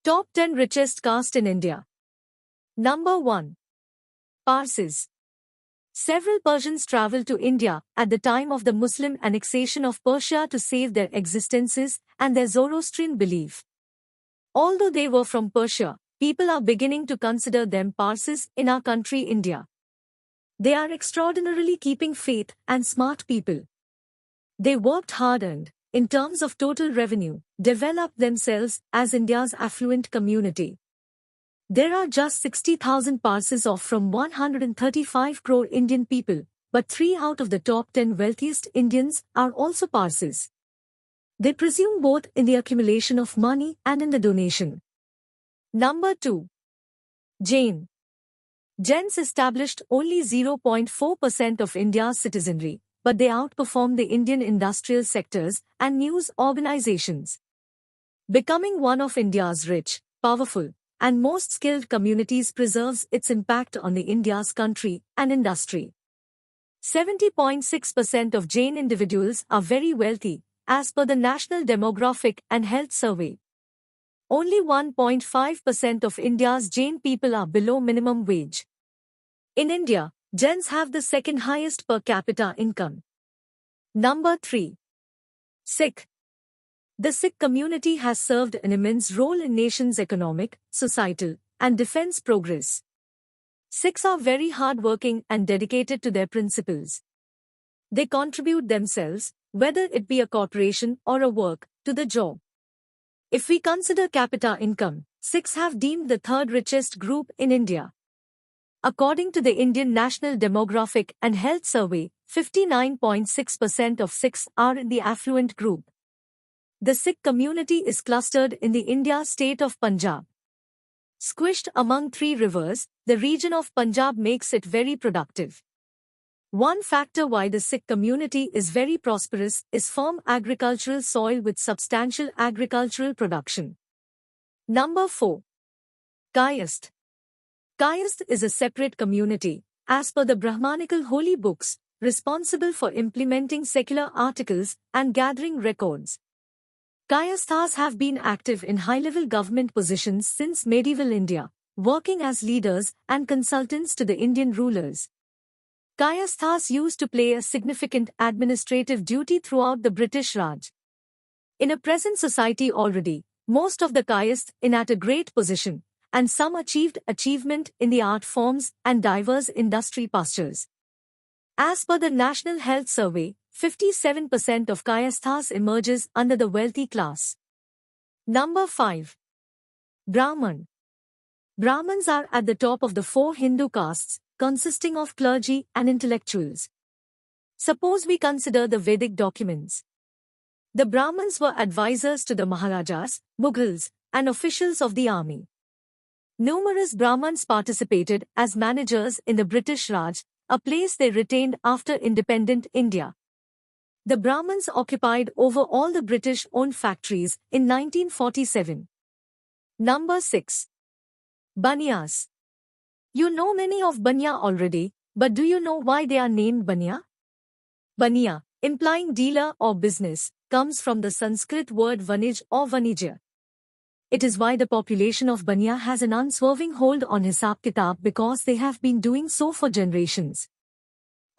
Top 10 richest caste in India. Number 1. Parsis. Several Persians traveled to India at the time of the Muslim annexation of Persia to save their existences and their Zoroastrian belief. Although they were from Persia, people are beginning to consider them Parsis in our country India. They are extraordinarily keeping faith and smart people. They worked hard and, in terms of total revenue, developed themselves as India's affluent community. There are just 60,000 Parsis of from 135 crore Indian people, but 3 out of the top 10 wealthiest Indians are also Parsis. They presume both in the accumulation of money and in the donation. Number 2. Jain. Jains established only 0.4% of India's citizenry, but they outperform the Indian industrial sectors and news organizations. Becoming one of India's rich, powerful, and most skilled communities preserves its impact on the India's country and industry. 70.6% of Jain individuals are very wealthy, as per the National Demographic and Health Survey. Only 1.5% of India's Jain people are below minimum wage. In India, Jains have the second highest per capita income. Number 3. Sikh. The Sikh community has served an immense role in nation's economic, societal, and defense progress. Sikhs are very hardworking and dedicated to their principles. They contribute themselves, whether it be a corporation or a work, to the job. If we consider capita income, Sikhs have deemed the third richest group in India. According to the Indian National Demographic and Health Survey, 59.6% of Sikhs are in the affluent group. The Sikh community is clustered in the India state of Punjab. Squished among 3 rivers, the region of Punjab makes it very productive. One factor why the Sikh community is very prosperous is firm agricultural soil with substantial agricultural production. Number 4. Kayast. Kayast is a separate community, as per the Brahmanical holy books, responsible for implementing secular articles and gathering records. Kayasthas have been active in high-level government positions since medieval India, working as leaders and consultants to the Indian rulers. Kayasthas used to play a significant administrative duty throughout the British Raj. In a present society already, most of the Kayasths are at a great position, and some achievement in the art forms and diverse industry pastures. As per the National Health Survey, 57% of Kayasthas emerges under the wealthy class. Number 5. Brahman. Brahmins are at the top of the 4 Hindu castes, consisting of clergy and intellectuals. Suppose we consider the Vedic documents. The Brahmins were advisors to the Maharajas, Mughals, and officials of the army. Numerous Brahmins participated as managers in the British Raj, a place they retained after independent India. The Brahmins occupied over all the British-owned factories in 1947. Number 6. Baniyas. You know many of Baniya already, but do you know why they are named Baniya? Baniya, implying dealer or business, comes from the Sanskrit word vanij or vanijya. It is why the population of Baniya has an unswerving hold on Hisab Kitab because they have been doing so for generations.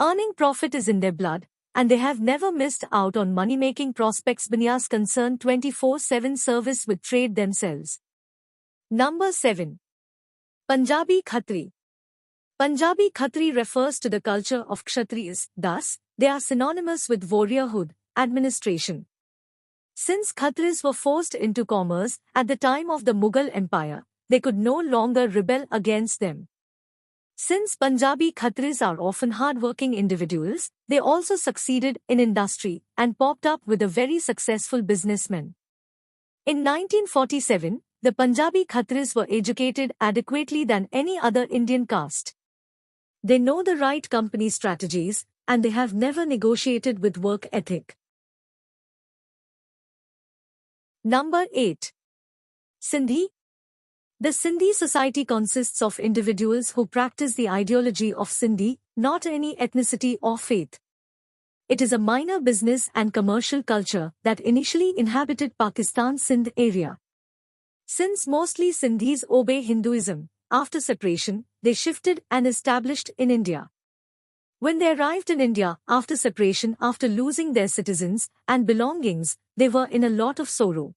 Earning profit is in their blood, and they have never missed out on money-making prospects. Baniyas concern 24/7 service with trade themselves. Number 7. Punjabi Khatri. Punjabi Khatri refers to the culture of Kshatriyas, thus, they are synonymous with warriorhood, administration. Since Khatris were forced into commerce at the time of the Mughal Empire, they could no longer rebel against them. Since Punjabi Khatris are often hard-working individuals, they also succeeded in industry and popped up with a very successful businessman. In 1947, the Punjabi Khatris were educated adequately than any other Indian caste. They know the right company strategies, and they have never negotiated with work ethic. Number 8. Sindhi. The Sindhi society consists of individuals who practice the ideology of Sindhi, not any ethnicity or faith. It is a minor business and commercial culture that initially inhabited Pakistan's Sindh area. Since mostly Sindhis obey Hinduism, after separation, they shifted and established in India. When they arrived in India after separation, after losing their citizens and belongings, they were in a lot of sorrow.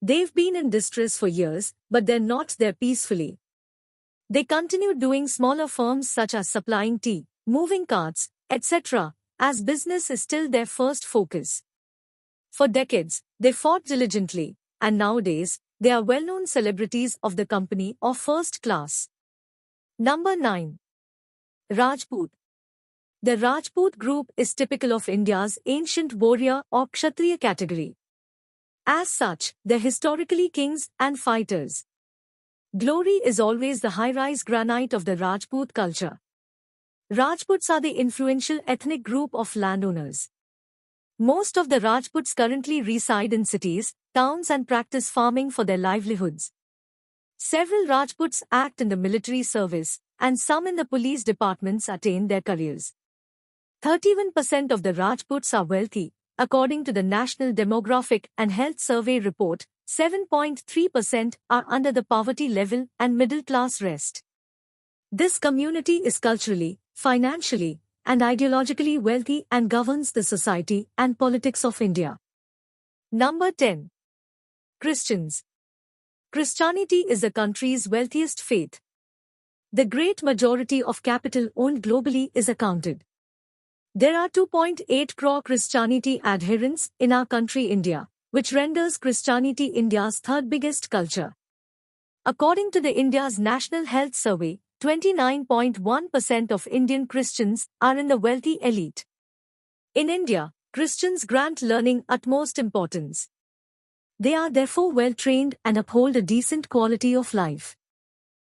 They've been in distress for years, but they're not there peacefully. They continued doing smaller firms such as supplying tea, moving carts, etc., as business is still their first focus. For decades, they fought diligently, and nowadays, they are well-known celebrities of the company or first class. Number 9. Rajput. The Rajput group is typical of India's ancient warrior or Kshatriya category. As such, they're historically kings and fighters. Glory is always the high-rise granite of the Rajput culture. Rajputs are the influential ethnic group of landowners. Most of the Rajputs currently reside in cities, towns and practice farming for their livelihoods. Several Rajputs act in the military service, and some in the police departments attain their careers. 31% of the Rajputs are wealthy. According to the National Demographic and Health Survey report, 7.3% are under the poverty level and middle class rest. This community is culturally, financially, and ideologically wealthy and governs the society and politics of India. Number 10. Christians. Christianity is the country's wealthiest faith. The great majority of capital owned globally is accounted. There are 2.8 crore Christianity adherents in our country India, which renders Christianity India's third biggest culture. According to the India's National Health Survey, 29.1% of Indian Christians are in the wealthy elite. In India, Christians grant learning utmost importance. They are therefore well trained and uphold a decent quality of life.